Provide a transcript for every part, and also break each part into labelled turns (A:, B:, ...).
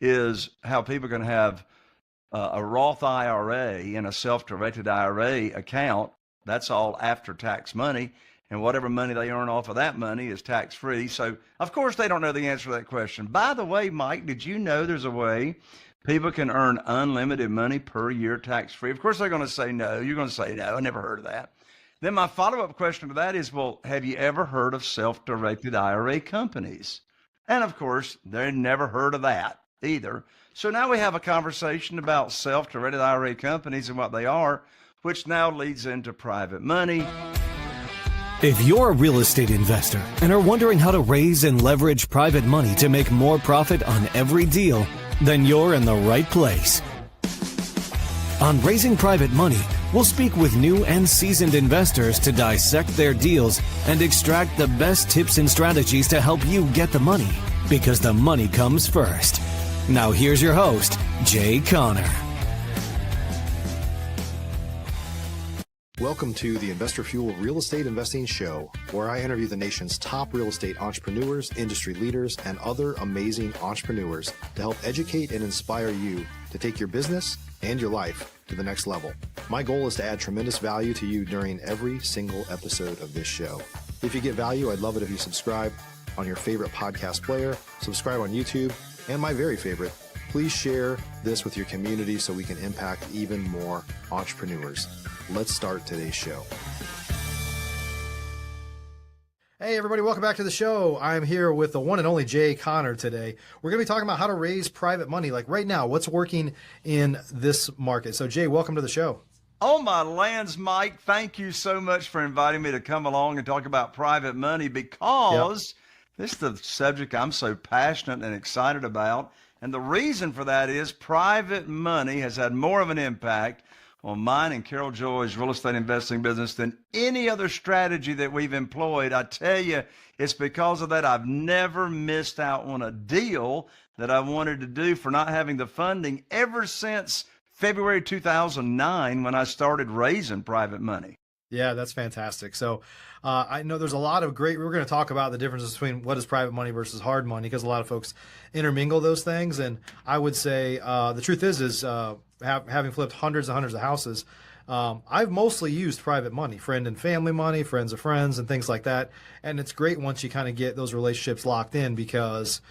A: is how people can have a Roth IRA and a self-directed IRA account. That's all after-tax money, and whatever money they earn off of that money is tax-free. So, of course, they don't know the answer to that question. By the way, Mike, did you know there's a way people can earn unlimited money per year tax-free? Of course, they're going to say no. You're going to say no. I never heard of that. Then my follow-up question to that is, well, have you ever heard of self-directed IRA companies? And of course, they never heard of that either. So now we have a conversation about self-directed IRA companies and what they are, which now leads into private money.
B: If you're a real estate investor and are wondering how to raise and leverage private money to make more profit on every deal, then you're in the right place. On Raising Private Money, we'll speak with new and seasoned investors to dissect their deals and extract the best tips and strategies to help you get the money, because the money comes first. Now here's your host, Jay Conner.
C: Welcome to the Investor Fuel Real Estate Investing Show, where I interview the nation's top real estate entrepreneurs, industry leaders, and other amazing entrepreneurs to help educate and inspire you to take your business and your life to the next level. My goal is to add tremendous value to you during every single episode of this show. If you get value, I'd love it if you subscribe on your favorite podcast player, subscribe on YouTube, and my very favorite, please share this with your community so we can impact even more entrepreneurs. Let's start today's show. Hey everybody, welcome back to the show. I'm here with the one and only Jay Conner today. We're going to be talking about how to raise private money, like right now, what's working in this market. So Jay, welcome to the show.
A: Oh my lands, Mike, thank you so much for inviting me to come along and talk about private money, because this is the subject I'm so passionate and excited about. And the reason for that is private money has had more of an impact on mine and Carol Joy's real estate investing business than any other strategy that we've employed. I tell you, it's because of that I've never missed out on a deal that I wanted to do for not having the funding ever since February 2009 when I started raising private money.
C: Yeah, that's fantastic. So I know there's a lot of great, we're going to talk about the differences between what is private money versus hard money, because a lot of folks intermingle those things. And I would say the truth is having flipped hundreds and hundreds of houses, I've mostly used private money, friend and family money, friends of friends, and things like that. And it's great once you kind of get those relationships locked in, because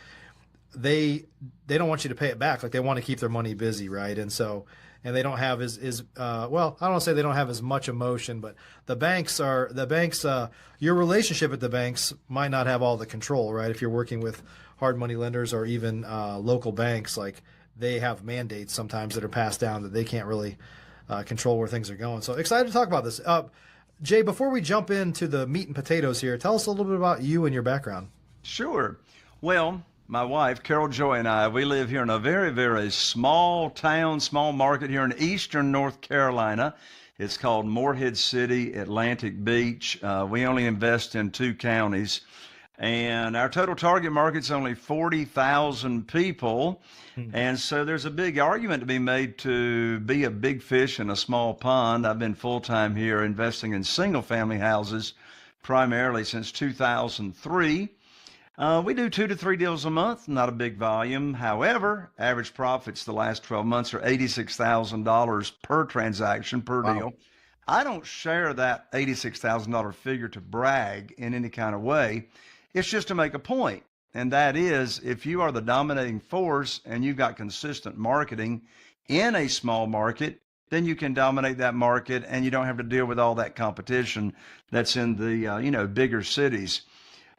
C: they don't want you to pay it back. Like, they want to keep their money busy, right? And so, and they don't have well, I don't want to say they don't have as much emotion, but the banks, your relationship at the banks might not have all the control, right? If you're working with hard money lenders or even local banks, like, they have mandates sometimes that are passed down that they can't really control where things are going. So excited to talk about this. Jay, before we jump into the meat and potatoes here, tell us a little bit about you and your background.
A: Sure. Well, my wife, Carol Joy, and I, we live here in a very, very small town, small market here in eastern North Carolina. It's called Morehead City, Atlantic Beach. We only invest in 2 counties. And our total target market's only 40,000 people. And so there's a big argument to be made to be a big fish in a small pond. I've been full-time here investing in single-family houses primarily since 2003. We do 2 to 3 deals a month, not a big volume. However, average profits the last 12 months are $86,000 per transaction, per deal. I don't share that $86,000 figure to brag in any kind of way. It's just to make a point. And that is, if you are the dominating force and you've got consistent marketing in a small market, then you can dominate that market and you don't have to deal with all that competition that's in the, bigger cities.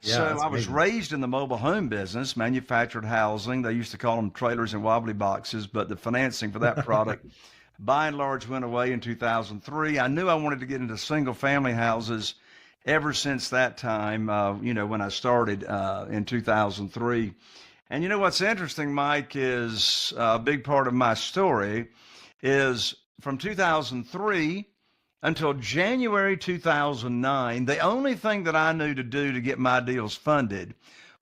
A: Yeah, so I was raised in the mobile home business, manufactured housing. They used to call them trailers and wobbly boxes, but the financing for that product by and large went away in 2003. I knew I wanted to get into single family houses ever since that time, when I started in 2003. And you know what's interesting, Mike, is a big part of my story is from 2003 until January 2009, the only thing that I knew to do to get my deals funded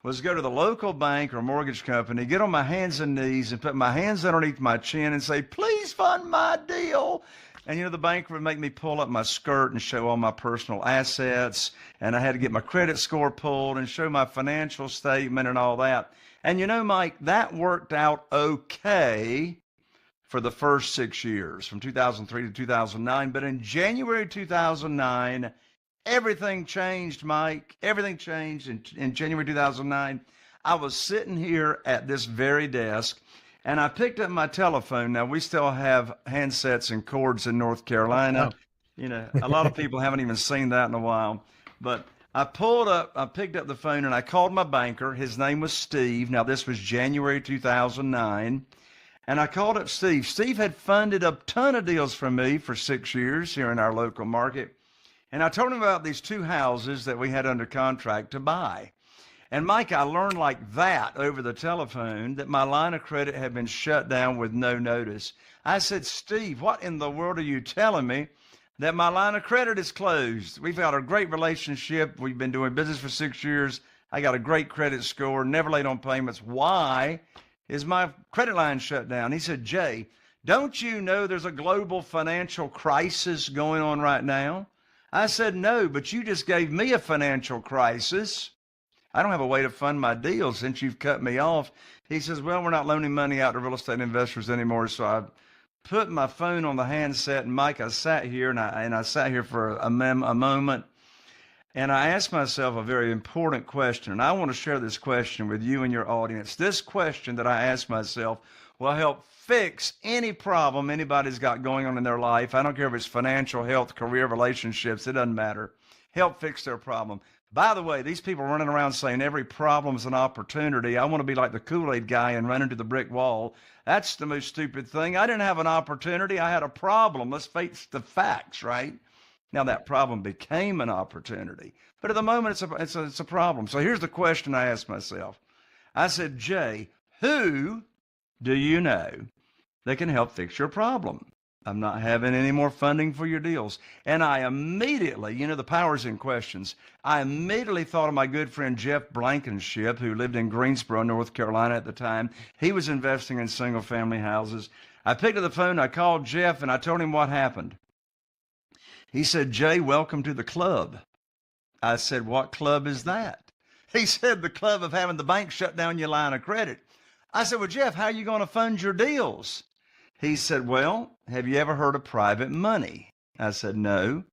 A: was go to the local bank or mortgage company, get on my hands and knees and put my hands underneath my chin and say, please fund my deal. And, the bank would make me pull up my skirt and show all my personal assets. And I had to get my credit score pulled and show my financial statement and all that. And Mike, that worked out okay for the first 6 years, from 2003 to 2009. But in January 2009, everything changed, Mike. Everything changed in January 2009. I was sitting here at this very desk, and I picked up my telephone. Now, we still have handsets and cords in North Carolina. A lot of people haven't even seen that in a while. But I picked up the phone, and I called my banker. His name was Steve. Now, this was January 2009. And I called up Steve. Steve had funded a ton of deals for me for 6 years here in our local market. And I told him about these 2 houses that we had under contract to buy. And Mike, I learned like that over the telephone that my line of credit had been shut down with no notice. I said, Steve, what in the world are you telling me? That my line of credit is closed. We've got a great relationship. We've been doing business for 6 years. I got a great credit score, never late on payments. Why is my credit line shut down? He said, Jay, don't you know there's a global financial crisis going on right now? I said, no, but you just gave me a financial crisis. I don't have a way to fund my deals since you've cut me off. He says, well, we're not loaning money out to real estate investors anymore. So I put my phone on the handset, and Mike, I sat here and I sat here for a moment, and I asked myself a very important question. And I want to share this question with you and your audience. This question that I asked myself will help fix any problem anybody's got going on in their life. I don't care if it's financial, health, career, relationships, it doesn't matter. Help fix their problem. By the way, these people running around saying every problem is an opportunity. I want to be like the Kool-Aid guy and run into the brick wall. That's the most stupid thing. I didn't have an opportunity. I had a problem. Let's face the facts, right? Now that problem became an opportunity, but at the moment it's a problem. So here's the question I asked myself. I said, Jay, who do you know that can help fix your problem? I'm not having any more funding for your deals. And I immediately, the power's in questions. I immediately thought of my good friend Jeff Blankenship, who lived in Greensboro, North Carolina at the time. He was investing in single family houses. I picked up the phone, I called Jeff, and I told him what happened. He said, Jay, welcome to the club. I said, what club is that? He said, the club of having the bank shut down your line of credit. I said, well, Jeff, how are you going to fund your deals? He said, well, have you ever heard of private money? I said, no.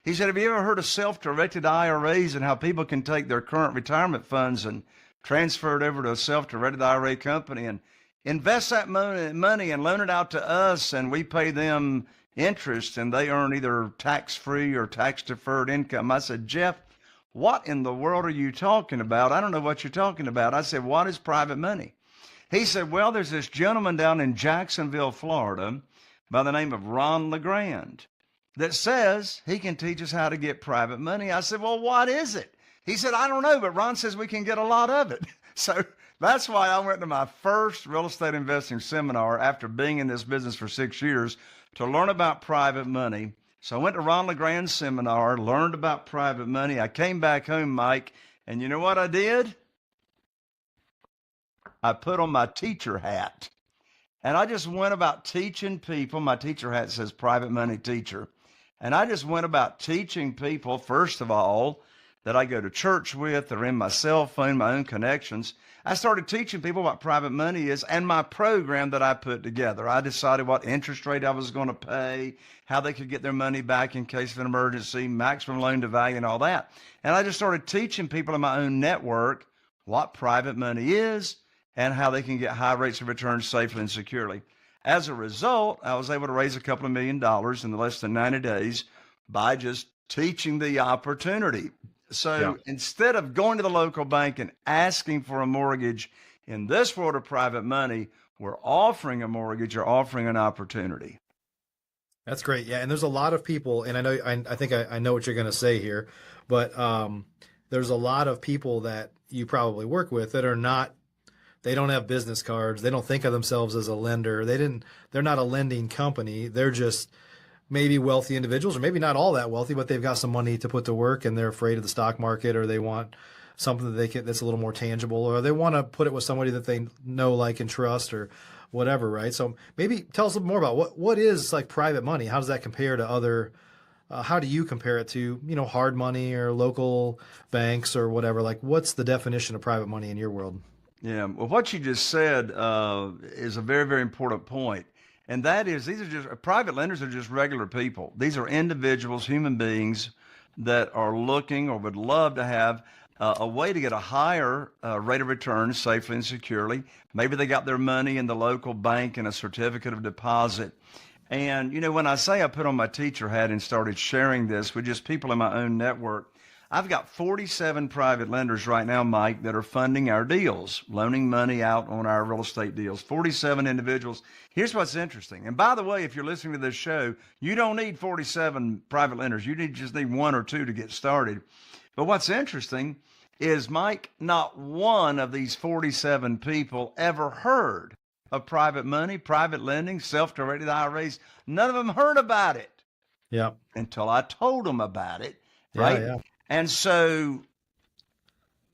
A: He said, have you ever heard of self-directed IRAs and how people can take their current retirement funds and transfer it over to a self-directed IRA company and invest that money and loan it out to us, and we pay them interest and they earn either tax-free or tax-deferred income? I said, Jeff, what in the world are you talking about? I don't know what you're talking about. I said, what is private money? He said, well, there's this gentleman down in Jacksonville, Florida, by the name of Ron LeGrand, that says he can teach us how to get private money. I said, well, what is it? He said, I don't know, but Ron says we can get a lot of it. So that's why I went to my first real estate investing seminar after being in this business for 6 years to learn about private money. So I went to Ron LeGrand's seminar, learned about private money. I came back home, Mike, and you know what I did? I put on my teacher hat, and I just went about teaching people. My teacher hat says private money teacher. And I just went about teaching people, first of all, that I go to church with or in my cell phone, my own connections. I started teaching people what private money is and my program that I put together. I decided what interest rate I was going to pay, how they could get their money back in case of an emergency, maximum loan to value and all that. And I just started teaching people in my own network what private money is and how they can get high rates of return safely and securely. As a result, I was able to raise a couple of $1 million in less than 90 days by just teaching the opportunity. So instead of going to the local bank and asking for a mortgage, in this world of private money, we're offering a mortgage or offering an opportunity.
C: That's great. Yeah. And there's a lot of people, and I think I know what you're going to say here, but there's a lot of people that you probably work with that are not, they don't have business cards. They don't think of themselves as a lender. They're not a lending company. They're just maybe wealthy individuals, or maybe not all that wealthy, but they've got some money to put to work and they're afraid of the stock market, or they want something that's a little more tangible, or they want to put it with somebody that they know, like, and trust, or whatever. Right. So maybe tell us a little more about what is like private money. How does that compare to other, how do you compare it to, hard money or local banks or whatever? Like, what's the definition of private money in your world?
A: Yeah. Well, what you just said is a very, very important point. And that is, these are just private lenders are just regular people. These are individuals, human beings that are looking or would love to have a way to get a higher rate of return safely and securely. Maybe they got their money in the local bank in a certificate of deposit. And, when I say I put on my teacher hat and started sharing this with just people in my own network, I've got 47 private lenders right now, Mike, that are funding our deals, loaning money out on our real estate deals. 47 individuals. Here's what's interesting. And by the way, if you're listening to this show, you don't need 47 private lenders. You just need one or two to get started. But what's interesting is, Mike, not one of these 47 people ever heard of private money, private lending, self-directed IRAs. None of them heard about it.
C: Yeah.
A: Until I told them about it, right?
C: Yeah.
A: And so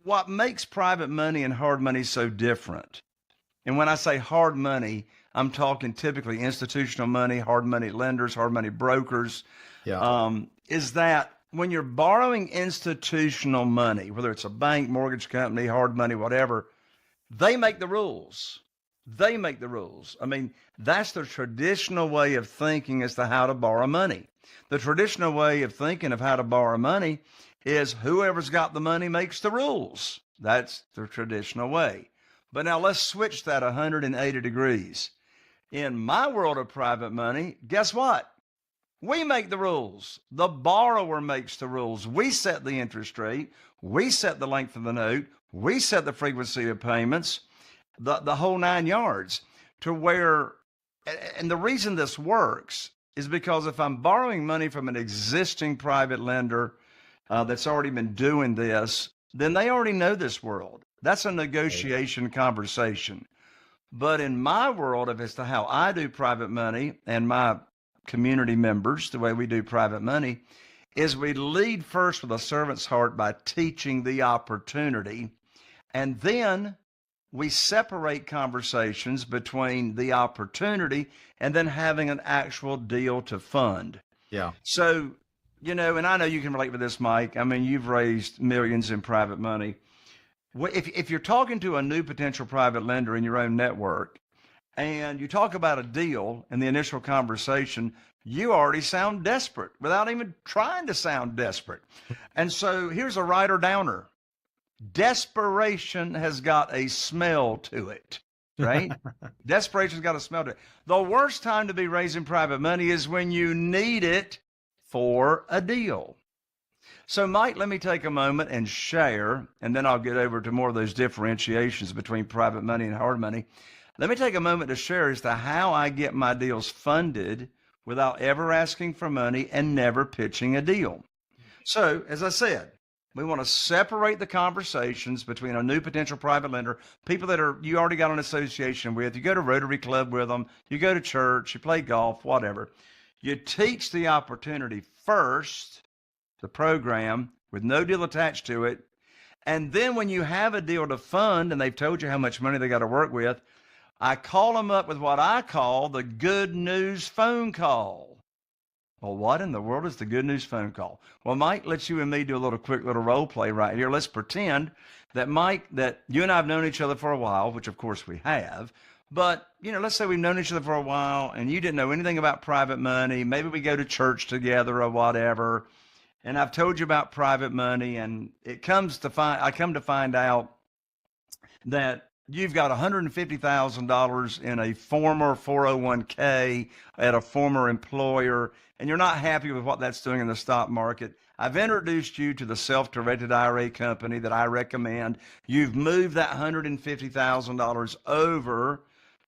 A: what makes private money and hard money so different? And when I say hard money, I'm talking typically institutional money, hard money lenders, hard money brokers, is that when you're borrowing institutional money, whether it's a bank, mortgage company, hard money, whatever, they make the rules. They make the rules. I mean, that's the traditional way of thinking as to how to borrow money. The traditional way of thinking of how to borrow money is whoever's got the money makes the rules. That's the traditional way. But now let's switch that 180 degrees. In my world of private money, guess what? We make the rules. The borrower makes the rules. We set the interest rate. We set the length of the note. We set the frequency of payments, the whole 9 yards, to where, and the reason this works is because if I'm borrowing money from an existing private lender that's already been doing this, then they already know this world. That's a negotiation conversation. But in my world, as to how I do private money and my community members, the way we do private money, is we lead first with a servant's heart by teaching the opportunity. And then we separate conversations between the opportunity and then having an actual deal to fund.
C: Yeah.
A: So, and I know you can relate with this, Mike. I mean, you've raised millions in private money. If you're talking to a new potential private lender in your own network and you talk about a deal in the initial conversation, you already sound desperate without even trying to sound desperate. And so here's a writer downer. Desperation has got a smell to it, right? Desperation's got a smell to it. The worst time to be raising private money is when you need it for a deal. So, Mike, let me take a moment and share, and then I'll get over to more of those differentiations between private money and hard money. Let me take a moment to share as to how I get my deals funded without ever asking for money and never pitching a deal. So, as I said, we want to separate the conversations between a new potential private lender, people that you already got an association with. You go to Rotary Club with them, you go to church, you play golf, whatever. You teach the opportunity first, the program, with no deal attached to it. And then when you have a deal to fund and they've told you how much money they got to work with, I call them up with what I call the good news phone call. Well, what in the world is the good news phone call? Well, Mike, let's you and me do a quick little role play right here. Let's pretend that, Mike, that you and I have known each other for a while, which of course we have. But, let's say we've known each other for a while and you didn't know anything about private money. Maybe we go to church together or whatever. And I've told you about private money, and I come to find out that you've got $150,000 in a former 401k at a former employer, and you're not happy with what that's doing in the stock market. I've introduced you to the self-directed IRA company that I recommend. You've moved that $150,000 over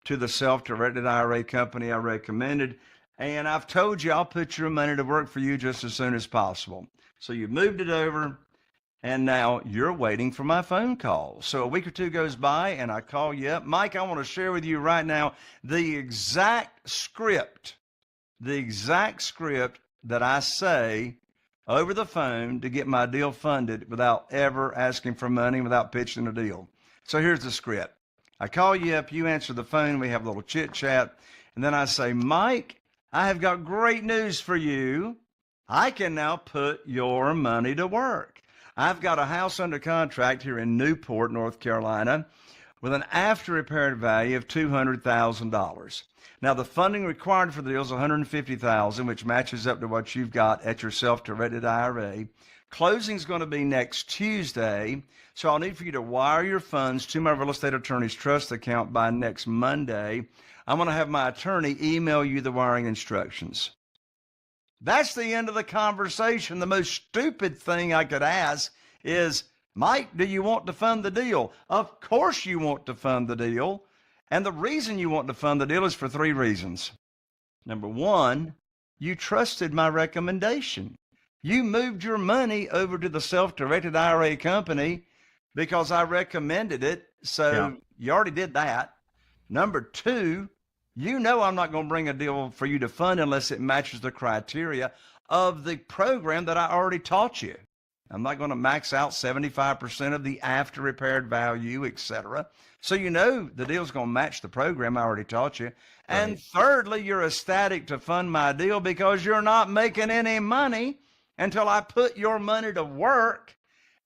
A: to the self-directed IRA company I recommended. And I've told you I'll put your money to work for you just as soon as possible. So you moved it over, and now you're waiting for my phone call. So a week or two goes by, and I call you up. Mike, I want to share with you right now the exact script that I say over the phone to get my deal funded without ever asking for money, without pitching a deal. So here's the script. I call you up, you answer the phone, we have a little chit chat, and then I say, Mike, I have got great news for you. I can now put your money to work. I've got a house under contract here in Newport, North Carolina, with an after repaired value of $200,000. Now, the funding required for the deal is $150,000, which matches up to what you've got at your self-directed IRA. Closing is going to be next Tuesday, so I'll need for you to wire your funds to my real estate attorney's trust account by next Monday. I'm going to have my attorney email you the wiring instructions. That's the end of the conversation. The most stupid thing I could ask is, Mike, do you want to fund the deal? Of course you want to fund the deal. And the reason you want to fund the deal is for 3 reasons. Number 1, you trusted my recommendation. You moved your money over to the self-directed IRA company because I recommended it. So you already did that. Number 2, you know I'm not going to bring a deal for you to fund unless it matches the criteria of the program that I already taught you. I'm not going to max out 75% of the after repaired value, etc. So you know the deal's going to match the program I already taught you. Right. And thirdly, you're ecstatic to fund my deal because you're not making any money until I put your money to work.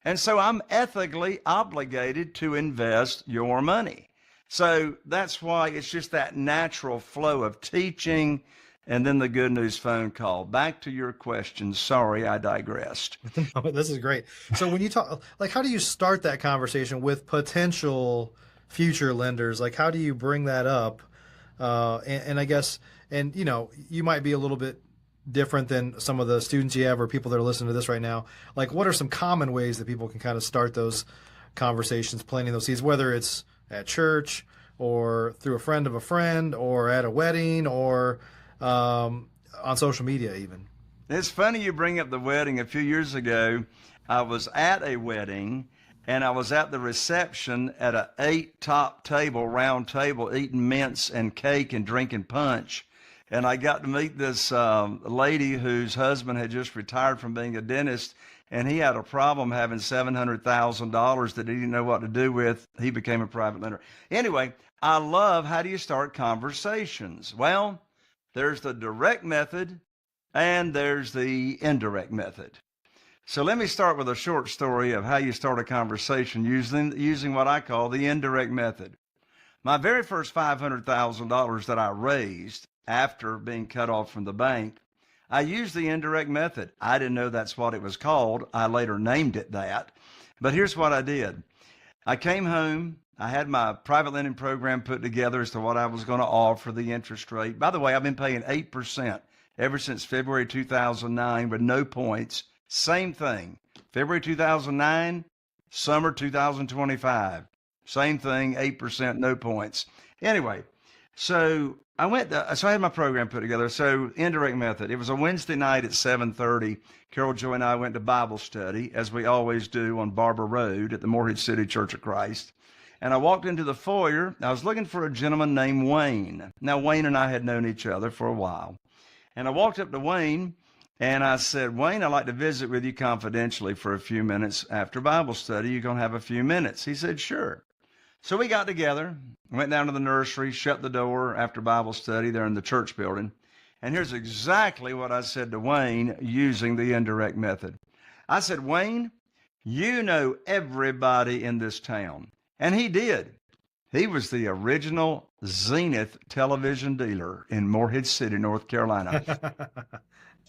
A: And so I'm ethically obligated to invest your money. So that's why it's just that natural flow of teaching and then the good news phone call. Back to your question. Sorry, I digressed.
C: No, this is great. So when you talk, like, how do you start that conversation with potential future lenders? Like, how do you bring that up? And I guess, and you know, you might be a little bit different than some of the students you have or people that are listening to this right now. Like, what are some common ways that people can kind of start those conversations, planting those seeds, whether it's at church or through a friend of a friend or at a wedding or on social media even?
A: It's funny you bring up the wedding. A few years ago, I was at a wedding and I was at the reception at an 8-top table, round table, eating mince and cake and drinking punch. And I got to meet this lady whose husband had just retired from being a dentist, and he had a problem having $700,000 that he didn't know what to do with. He became a private lender. Anyway, I love, how do you start conversations? Well, there's the direct method and there's the indirect method. So let me start with a short story of how you start a conversation using what I call the indirect method. My very first $500,000 that I raised after being cut off from the bank, I used the indirect method. I didn't know that's what it was called. I later named it that. But here's what I did. I came home. I had my private lending program put together as to what I was going to offer, the interest rate. By the way, I've been paying 8% ever since February 2009 with no points. Same thing. February 2009, summer 2025. Same thing, 8%, no points. Anyway, so I had my program put together. So indirect method. It was a Wednesday night at 7:30. Carol Joy and I went to Bible study, as we always do, on Barber Road at the Morehead City Church of Christ. And I walked into the foyer. I was looking for a gentleman named Wayne. Now, Wayne and I had known each other for a while. And I walked up to Wayne and I said, Wayne, I'd like to visit with you confidentially for a few minutes after Bible study. You're going to have a few minutes. He said, sure. So we got together, went down to the nursery, shut the door after Bible study there in the church building. And here's exactly what I said to Wayne using the indirect method. I said, Wayne, you know everybody in this town. And he did. He was the original Zenith television dealer in Morehead City, North Carolina.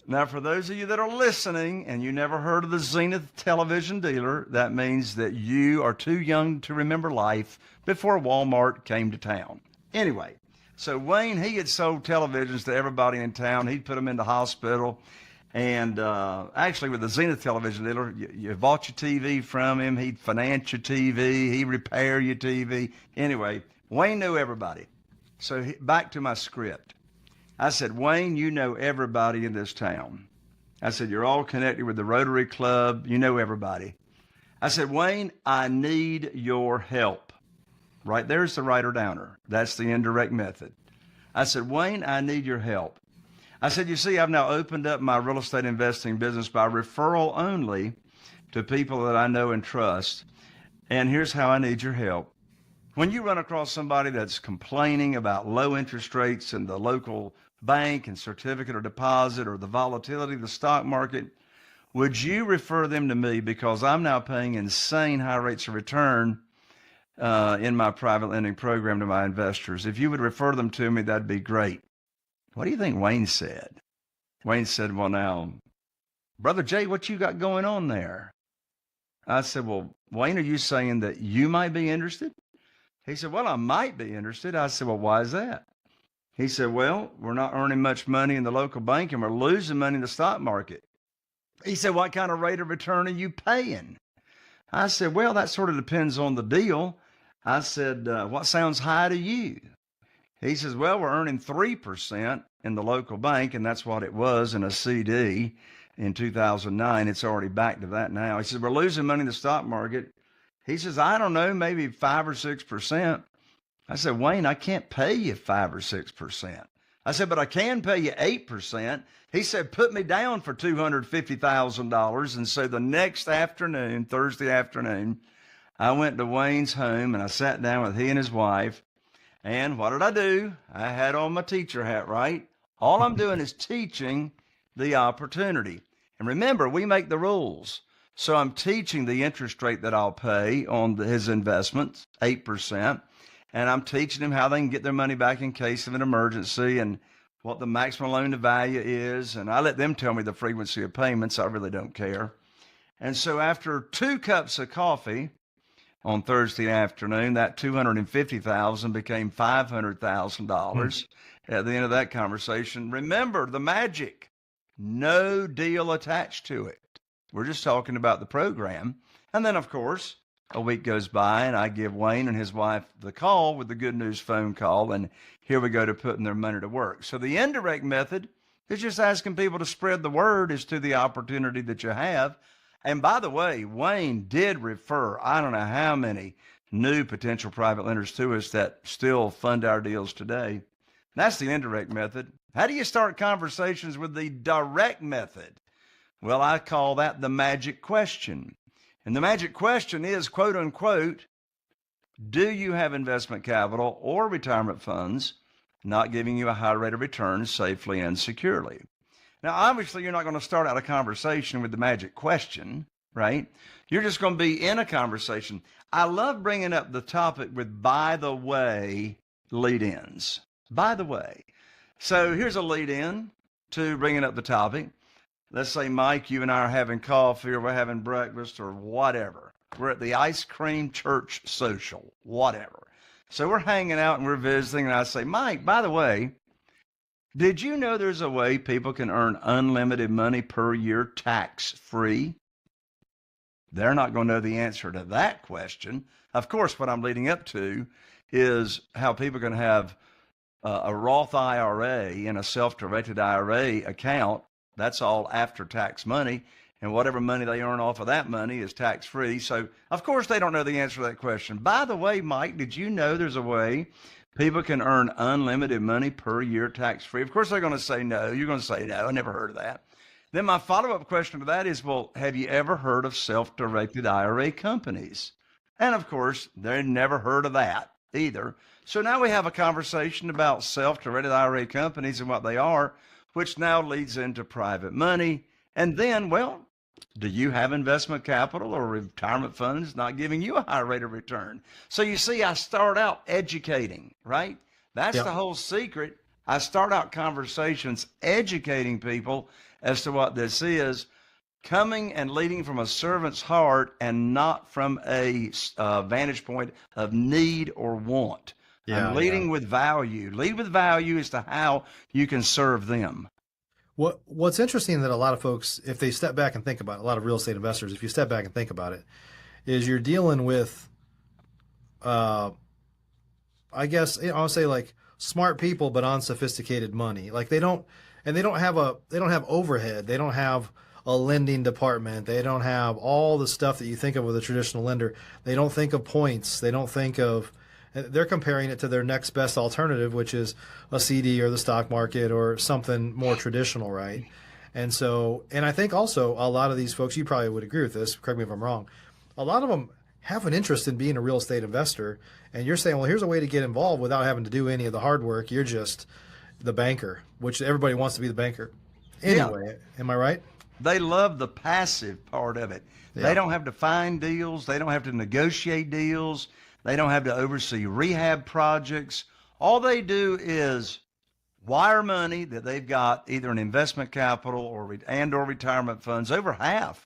A: Now, for those of you that are listening and you never heard of the Zenith television dealer, that means that you are too young to remember life before Walmart came to town. Anyway, so Wayne, he had sold televisions to everybody in town. He'd put them in the hospital. And actually, with the Zenith television dealer, you bought your TV from him. He'd finance your TV. He'd repair your TV. Anyway, Wayne knew everybody. So back to my script. I said, Wayne, you know everybody in this town. I said, you're all connected with the Rotary Club. You know everybody. I said, Wayne, I need your help. Right there's the writer downer. That's the indirect method. I said, Wayne, I need your help. I said, you see, I've now opened up my real estate investing business by referral only to people that I know and trust. And here's how I need your help. When you run across somebody that's complaining about low interest rates in the local bank and certificate or deposit or the volatility of the stock market, would you refer them to me because I'm now paying insane high rates of return in my private lending program to my investors. If you would refer them to me, that'd be great. What do you think Wayne said? Wayne said, well, now, Brother Jay, what you got going on there? I said, well, Wayne, are you saying that you might be interested? He said, well, I might be interested. I said, well, why is that? He said, well, we're not earning much money in the local bank and we're losing money in the stock market. He said, what kind of rate of return are you paying? I said, well, that sort of depends on the deal. I said, what sounds high to you? He says, well, we're earning 3% in the local bank, and that's what it was in a CD in 2009. It's already back to that now. He says, we're losing money in the stock market. He says, I don't know, maybe 5 or 6%. I said, Wayne, I can't pay you 5 or 6%. I said, but I can pay you 8%. He said, put me down for $250,000. And so the next afternoon, Thursday afternoon, I went to Wayne's home and I sat down with he and his wife. And what did I do? I had on my teacher hat, right? All I'm doing is teaching the opportunity. And remember, we make the rules. So I'm teaching the interest rate that I'll pay on his investments, 8%. And I'm teaching them how they can get their money back in case of an emergency and what the maximum loan to value is. And I let them tell me the frequency of payments. I really don't care. And so after 2 cups of coffee on Thursday afternoon, that $250,000 became $500,000 at the end of that conversation. Remember the magic, no deal attached to it. We're just talking about the program. And then, of course, a week goes by and I give Wayne and his wife the call with the good news phone call. And here we go to putting their money to work. So the indirect method is just asking people to spread the word as to the opportunity that you have. And by the way, Wayne did refer, I don't know how many new potential private lenders to us that still fund our deals today. That's the indirect method. How do you start conversations with the direct method? Well, I call that the magic question. And the magic question is, quote unquote, do you have investment capital or retirement funds not giving you a high rate of return safely and securely? Now, obviously, you're not going to start out a conversation with the magic question, right? You're just going to be in a conversation. I love bringing up the topic with by the way lead-ins. By the way. So here's a lead-in to bringing up the topic. Let's say, Mike, you and I are having coffee or we're having breakfast or whatever. We're at the ice cream church social, whatever. So we're hanging out and we're visiting, and I say, Mike, by the way, did you know there's a way people can earn unlimited money per year tax-free? They're not going to know the answer to that question. Of course, what I'm leading up to is how people can have a Roth IRA and a self-directed IRA account. That's all after-tax money, and whatever money they earn off of that money is tax-free. So, of course, they don't know the answer to that question. By the way, Mike, did you know there's a way people can earn unlimited money per year tax-free? Of course, they're going to say no. You're going to say no. I never heard of that. Then my follow-up question to that is, well, have you ever heard of self-directed IRA companies? And, of course, they've never heard of that either. So now we have a conversation about self-directed IRA companies and what they are, which now leads into private money. And then, well, do you have investment capital or retirement funds not giving you a high rate of return? So you see, I start out educating, right? That's the whole secret. I start out conversations educating people as to what this is, coming and leading from a servant's heart and not from a vantage point of need or want. I'm leading with value. Lead with value as to how you can serve them.
C: What's interesting that a lot of folks, if they step back and think about it, a lot of real estate investors, if you step back and think about it, is you're dealing with, I guess I'll say like smart people, but unsophisticated money. Like they don't have overhead. They don't have a lending department. They don't have all the stuff that you think of with a traditional lender. They don't think of points. They don't think of. They're comparing it to their next best alternative, which is a CD or the stock market or something more traditional, right? And so, and I think also a lot of these folks, you probably would agree with this, correct me if I'm wrong, a lot of them have an interest in being a real estate investor, and you're saying, well, here's a way to get involved without having to do any of the hard work. You're just the banker, which everybody wants to be the banker. Anyway, am I right?
A: They love the passive part of it. They don't have to find deals. They don't have to negotiate deals. They don't have to oversee rehab projects. All they do is wire money that they've got either in investment capital or retirement funds. Over half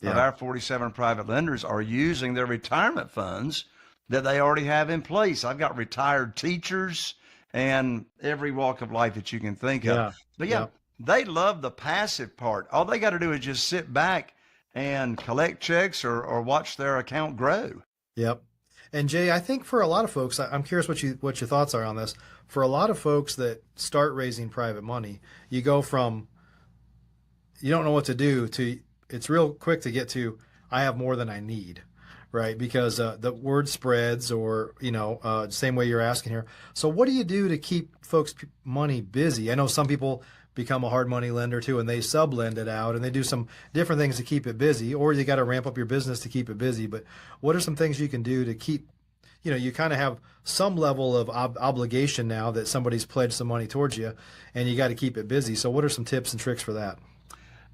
A: of our 47 private lenders are using their retirement funds that they already have in place. I've got retired teachers and every walk of life that you can think of. But they love the passive part. All they got to do is just sit back and collect checks or watch their account grow.
C: Yep. And Jay, I think for a lot of folks, I'm curious what your thoughts are on this. For a lot of folks that start raising private money, you go from you don't know what to do to it's real quick to get to I have more than I need, right? Because the word spreads, or same way you're asking here. So what do you do to keep folks' money busy? I know some people become a hard money lender too, and they sublend it out, and they do some different things to keep it busy, or you got to ramp up your business to keep it busy. But what are some things you can do to keep, you kind of have some level of obligation now that somebody's pledged some money towards you, and you got to keep it busy. So what are some tips and tricks for that?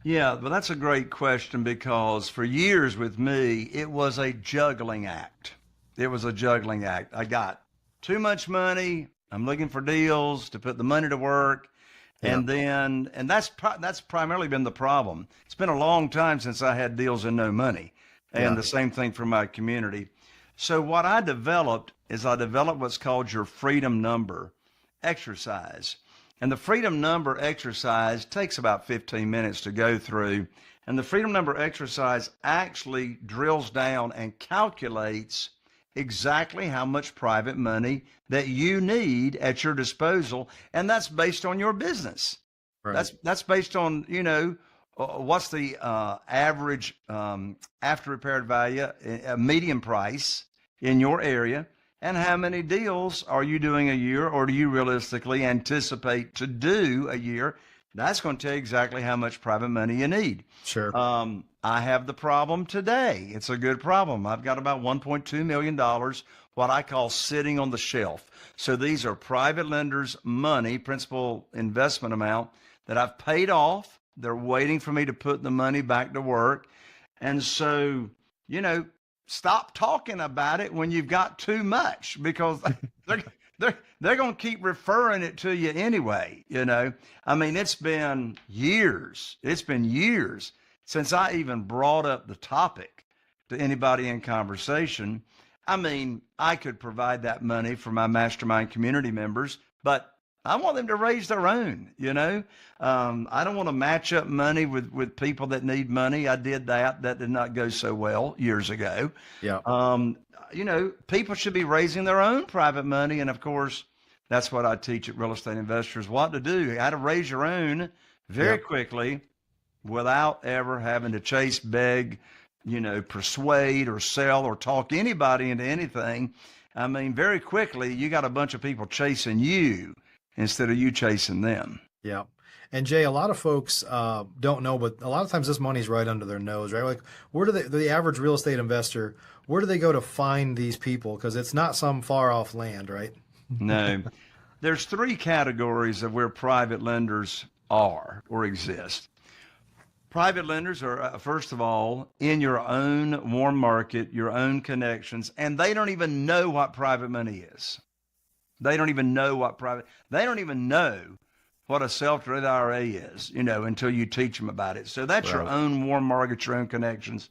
A: Yeah, well, that's a great question, because for years with me, it was a juggling act. It was a juggling act. I got too much money. I'm looking for deals to put the money to work. And that's primarily been the problem. It's been a long time since I had deals and no money, and the same thing for my community. So what I developed is what's called your freedom number exercise. And the freedom number exercise takes about 15 minutes to go through. And the freedom number exercise actually drills down and calculates exactly how much private money that you need at your disposal, and that's based on your business. Right. That's based on what's the average after repaired value, median price in your area, and how many deals are you doing a year, or do you realistically anticipate to do a year? That's going to tell you exactly how much private money you need.
C: Sure.
A: I have the problem today. It's a good problem. I've got about $1.2 million, what I call sitting on the shelf. So these are private lenders' money, principal investment amount, that I've paid off. They're waiting for me to put the money back to work. And so, stop talking about it when you've got too much, because they're going to keep referring it to you anyway. I mean, it's been years since I even brought up the topic to anybody in conversation. I mean, I could provide that money for my mastermind community members, but I want them to raise their own. I don't want to match up money with people that need money. I did that. That did not go so well years ago.
C: Yeah.
A: People should be raising their own private money. And of course, that's what I teach at Real Estate Investors, what to do, how to raise your own very quickly without ever having to chase, beg, persuade or sell or talk anybody into anything. I mean, very quickly, you got a bunch of people chasing you instead of you chasing them.
C: Yeah. And Jay, a lot of folks don't know, but a lot of times this money's right under their nose, right? Like, where do the average real estate investor, where do they go to find these people? Because it's not some far off land, right?
A: No. There's three categories of where private lenders are or exist. Private lenders are, first of all, in your own warm market, your own connections, and they don't even know what private money is. They don't even know what a self-directed IRA is, until you teach them about it. So that's your own warm market, your own connections.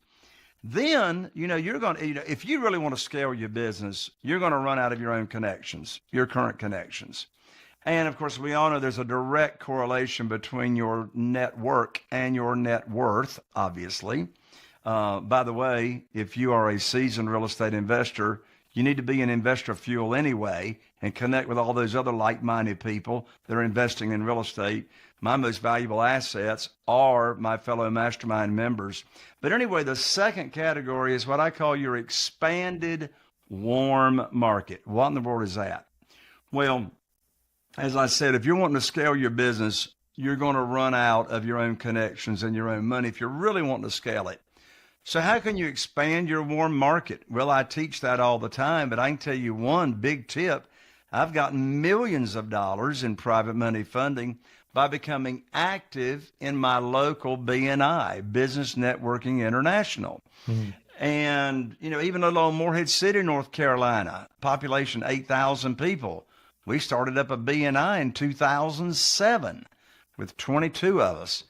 A: Then, you're going to, if you really want to scale your business, you're going to run out of your own connections, your current connections. And of course, we all know there's a direct correlation between your network and your net worth, obviously. By the way, if you are a seasoned real estate investor, you need to be an investor fuel anyway and connect with all those other like-minded people that are investing in real estate. My most valuable assets are my fellow mastermind members. But anyway, the second category is what I call your expanded warm market. What in the world is that? Well, as I said, if you're wanting to scale your business, you're going to run out of your own connections and your own money if you're really wanting to scale it. So how can you expand your warm market? Well, I teach that all the time, but I can tell you one big tip. I've gotten millions of dollars in private money funding by becoming active in my local BNI, Business Networking International. Mm-hmm. And, even a little old Morehead City, North Carolina, population 8,000 people. We started up a BNI in 2007 with 22 of us.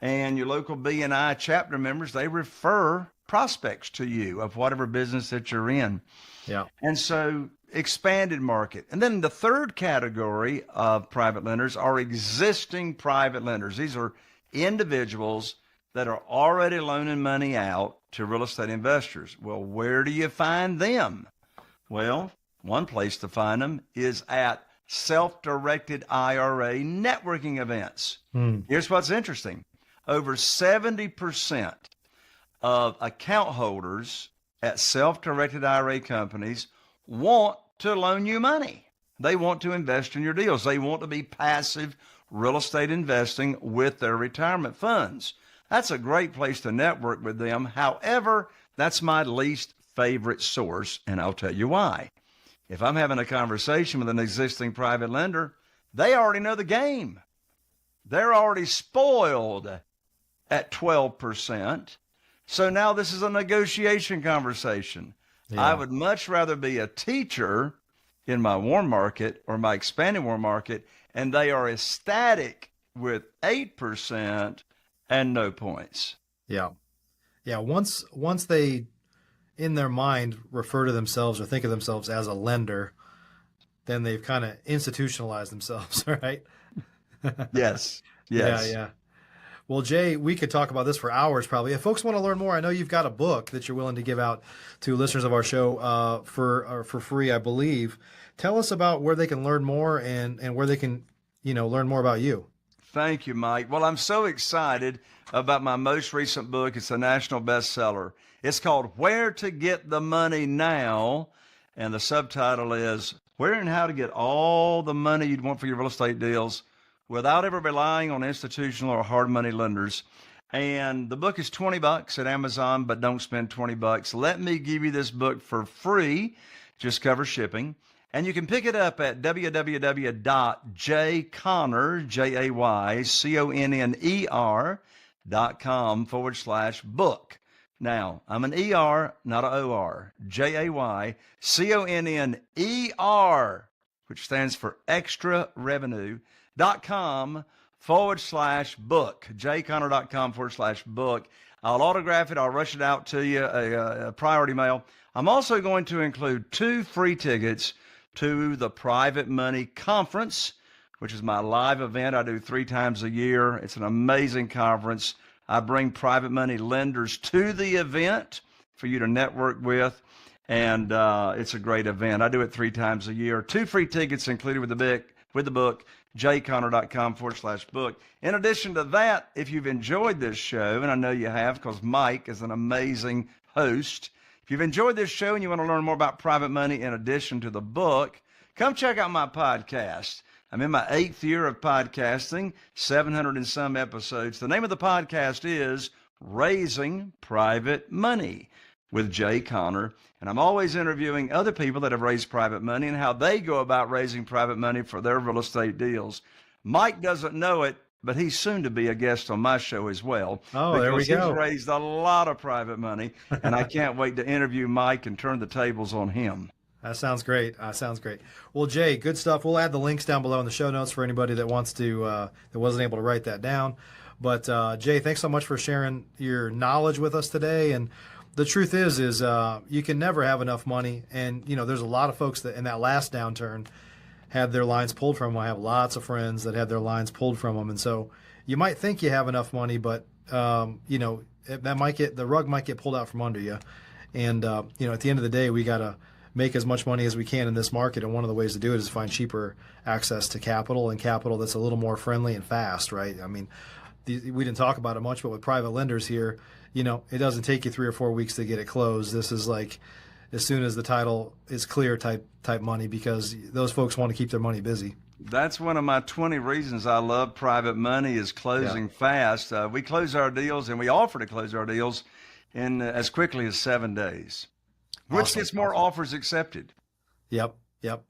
A: And your local BNI chapter members, they refer prospects to you of whatever business that you're in.
C: Yeah.
A: And so expanded market. And then the third category of private lenders are existing private lenders. These are individuals that are already loaning money out to real estate investors. Well, where do you find them? Well, one place to find them is at self-directed IRA networking events. Here's what's interesting. Over 70% of account holders at self-directed IRA companies want to loan you money. They want to invest in your deals. They want to be passive real estate investing with their retirement funds. That's a great place to network with them. However, that's my least favorite source, and I'll tell you why. If I'm having a conversation with an existing private lender, they already know the game. They're already spoiled at 12%. So now this is a negotiation conversation.
C: Yeah.
A: I would much rather be a teacher in my warm market or my expanding warm market, and they are ecstatic with 8% and no points.
C: Yeah. Yeah. Once they, in their mind, refer to themselves or think of themselves as a lender, then they've kind of institutionalized themselves, right?
A: Yes. Yes.
C: Yeah. Well, Jay, we could talk about this for hours probably. If folks want to learn more, I know you've got a book that you're willing to give out to listeners of our show for free, I believe. Tell us about where they can learn more and where they can, learn more about you.
A: Thank you, Mike. Well, I'm so excited about my most recent book. It's a national bestseller. It's called Where to Get the Money Now, and the subtitle is Where and How to Get All the Money You'd Want for Your Real Estate Deals without ever relying on institutional or hard money lenders. And the book is $20 at Amazon, but don't spend $20. Let me give you this book for free. Just cover shipping. And you can pick it up at jayconner.com/book. Now, I'm an ER, not an OR. JAYCONNER, which stands for extra revenue.com/book. jayconner.com/book. I'll autograph it. I'll rush it out to you, a priority mail. I'm also going to include 2 free tickets to the Private Money Conference, which is my live event I do 3 times a year. It's an amazing conference. I bring private money lenders to the event for you to network with, and it's a great event. I do it 3 times a year. 2 free tickets included with the book, jayconner.com/book. In addition to that, if you've enjoyed this show, and I know you have because Mike is an amazing host, if you've enjoyed this show and you want to learn more about private money in addition to the book, come check out my podcast. I'm in my 8th year of podcasting, 700 and some episodes. The name of the podcast is Raising Private Money with Jay Conner. And I'm always interviewing other people that have raised private money and how they go about raising private money for their real estate deals. Mike doesn't know it, but he's soon to be a guest on my show as well.
C: Oh, there we go.
A: He's raised a lot of private money, and I can't wait to interview Mike and turn the tables on him.
C: That sounds great. Well, Jay, good stuff. We'll add the links down below in the show notes for anybody that wants to, that wasn't able to write that down. But Jay, thanks so much for sharing your knowledge with us today. And the truth is you can never have enough money. And, there's a lot of folks that in that last downturn had their lines pulled from them. I have lots of friends that had their lines pulled from them. And so you might think you have enough money, but, the rug might get pulled out from under you. And, at the end of the day, we got to make as much money as we can in this market. And one of the ways to do it is find cheaper access to capital and capital that's a little more friendly and fast, right? I mean, we didn't talk about it much, but with private lenders here, it doesn't take you 3 or 4 weeks to get it closed. This is like as soon as the title is clear type money, because those folks want to keep their money busy.
A: That's one of my 20 reasons I love private money is closing fast. We close our deals, and we offer to close our deals in as quickly as 7 days, which gets more offers accepted.
C: Yep.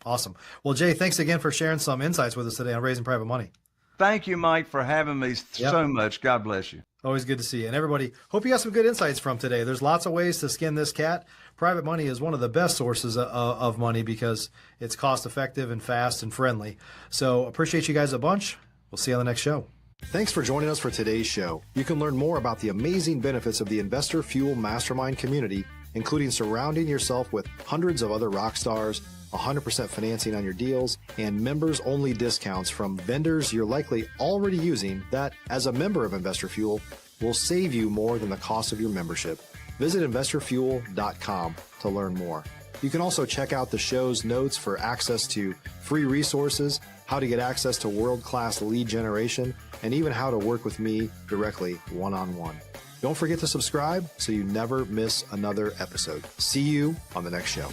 C: Awesome. Well, Jay, thanks again for sharing some insights with us today on raising private money.
A: Thank you, Mike, for having me so much. God bless you.
C: Always good to see you. And everybody, hope you got some good insights from today. There's lots of ways to skin this cat. Private money is one of the best sources of money because it's cost effective and fast and friendly. So appreciate you guys a bunch. We'll see you on the next show. Thanks for joining us for today's show. You can learn more about the amazing benefits of the Investor Fuel Mastermind community, including surrounding yourself with hundreds of other rock stars, 100% financing on your deals, and members-only discounts from vendors you're likely already using that, as a member of Investor Fuel, will save you more than the cost of your membership. Visit investorfuel.com to learn more. You can also check out the show's notes for access to free resources, how to get access to world-class lead generation, and even how to work with me directly one-on-one. Don't forget to subscribe so you never miss another episode. See you on the next show.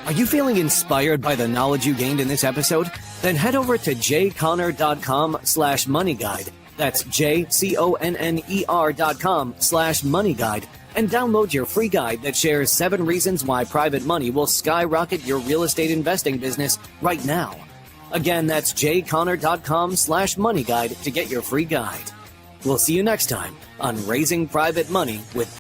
B: Are you feeling inspired by the knowledge you gained in this episode? Then head over to jconner.com/moneyguide. That's jconner.com/moneyguide and download your free guide that shares 7 reasons why private money will skyrocket your real estate investing business right now. Again, that's jconner.com/moneyguide to get your free guide. We'll see you next time on Raising Private Money with